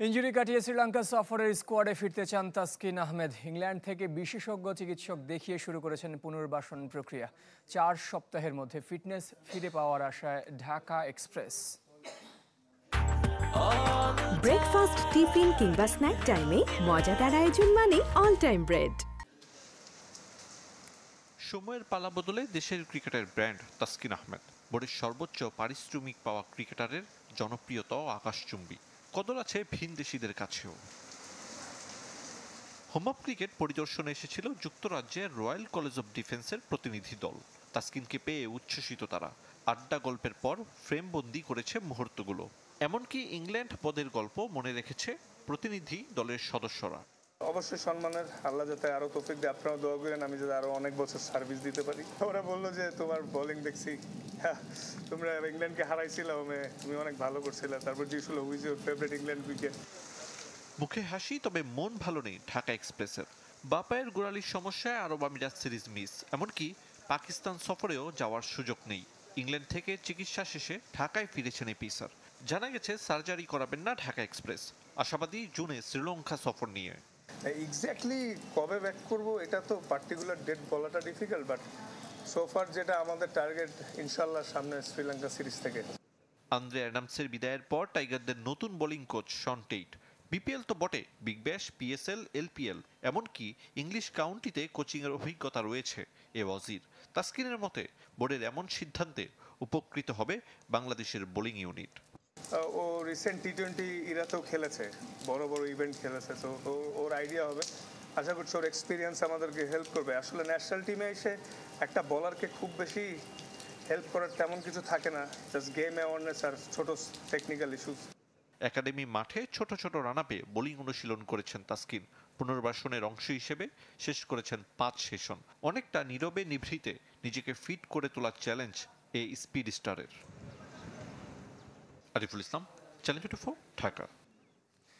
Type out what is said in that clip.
Injury কাটিয়ে শ্রীলঙ্কা সফরের স্কোয়াডে ফিরতে চান তাসকিন আহমেদ। ইংল্যান্ড থেকে বিশেষজ্ঞ চিকিৎসক দেখিয়ে শুরু করেছেন পুনর্বাসন প্রক্রিয়া। 4 সপ্তাহের মধ্যে ফিটনেস ফিরে পাওয়ার আশায় ঢাকা এক্সপ্রেস। ব্রেকফাস্ট, টিফিন কিংবা স্ন্যাক টাইমে মজাদার আয়োজন মানে অল টাইম ব্রেড। সময়ের পালা বদলে দেশের ক্রিকেটের ব্র্যান্ড তাসকিন আহমেদ। বোর্ডের সর্বোচ্চ পারিশ্রমিক পাওয়া ক্রিকেটারের জনপ্রিয়তাও আকাশচুম্বী, কদর আছে ভিনদেশীদের কাছেও। হোম অফ ক্রিকেট পরিদর্শনে এসেছিল যুক্তরাজ্যের রয়্যাল কলেজ অব ডিফেন্সের প্রতিনিধি দল। তাসকিনকে পেয়ে উচ্ছ্বসিত তারা। আড্ডা গল্পের পর ফ্রেমবন্দি করেছে মুহূর্তগুলো। এমনকি ইংল্যান্ড পদের গল্প মনে রেখেছে প্রতিনিধি দলের সদস্যরা। অবশ্যই সম্মানের, আল্লাহ যাতে আরো তৌফিক দেয়, আপনারা দোয়া করেন আমি যাতে আরো অনেক বছর সার্ভিস দিতে পারি। ওরা বললো যে তোমার বোলিং দেখছি, হ্যাঁ তোমরা ইংল্যান্ডকে হারাইছিলা, তুমি অনেক ভালো করছিলে। তারপর জিজ্ঞেস হলো who's your favourite England wicket. মুখে হাসি, তবে মন ভালো নেই ঢাকা এক্সপ্রেসের। বাপায়ের গোড়ালির সমস্যায় আরব আমিরাত সিরিজ মিস, এমনকি পাকিস্তান সফরেও যাওয়ার সুযোগ নেই। ইংল্যান্ড থেকে চিকিৎসা শেষে ঢাকায় ফিরেছেন এই পেসার। জানা গেছে সার্জারি করাবেন না ঢাকা এক্সপ্রেস। আশাবাদী জুনে শ্রীলঙ্কা সফর নিয়ে। এক্স্যাক্টলি কবে ব্যাক করব এটা তো পার্টিকুলার ডেট বলাটা ডিফিকাল্ট, বাট সোফার যেটা আমাদের টার্গেট ইনশাল্লাহ সামনে শ্রীলঙ্কা সিরিজ থেকে। আন্দ্রে অ্যাডামসের বিদায়ের পর টাইগারদের নতুন bowling coach Shaun Tait. BPL তো বটে, বিগ ব্যাশ, পিএসএল, এলপিএল, এমনকি ইংলিশ কাউন্টিতে কোচিংয়ের অভিজ্ঞতা রয়েছে এ ওয়াজির। তাসকিনের মতে বোর্ডের এমন সিদ্ধান্তে উপকৃত হবে বাংলাদেশের বোলিং ইউনিট। ও রিসেন্ট টি-20 ইরাতেও খেলেছে, বড় বড় ইভেন্ট খেলেছে, তো ওর আইডিয়া হবে। আশা করছি ওর এক্সপিরিয়েন্স আমাদেরকে হেল্প করবে। আসলে ন্যাশনাল টিমে এসে একটা বলারকে খুব বেশি হেল্প করার তেমন কিছু থাকে না, জাস্ট গেম অ্যাওয়ারনেস আর ছোট টেকনিক্যাল ইস্যুস। একাডেমি মাঠে ছোট ছোট রানাপে বোলিং অনুশীলন করেছেন তাসকিন। পুনর্বাসনের অংশ হিসেবে শেষ করেছেন 5 সেশন। অনেকটা নীরবে নিভৃতে নিজেকে ফিট করে তোলার চ্যালেঞ্জ এই স্পিড স্টারের। আরিফুল ইসলাম, চ্যানেল 24, ঢাকা।